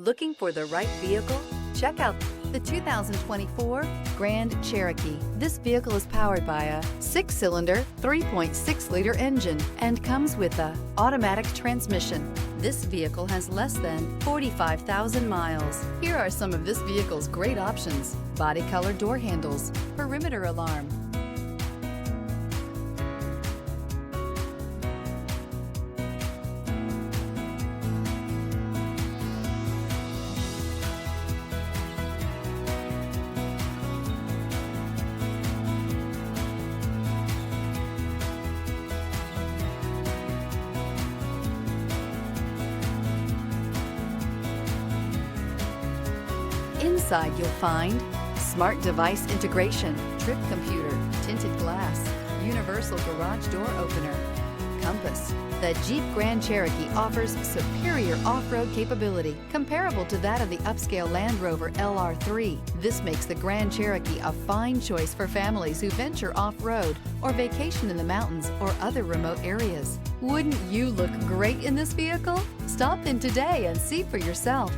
Looking for the right vehicle? Check out the 2024 Grand Cherokee. This vehicle is powered by a 6-cylinder, 3.6-liter engine and comes with a automatic transmission. This vehicle has less than 45,000 miles. Here are some of this vehicle's great options: body color door handles, perimeter alarm, Inside you'll find smart device integration, trip computer, tinted glass, universal garage door opener, compass. The Jeep Grand Cherokee offers superior off-road capability comparable to that of the upscale Land Rover LR3. This makes the Grand Cherokee a fine choice for families who venture off-road or vacation in the mountains or other remote areas. Wouldn't you look great in this vehicle? Stop in today and see for yourself.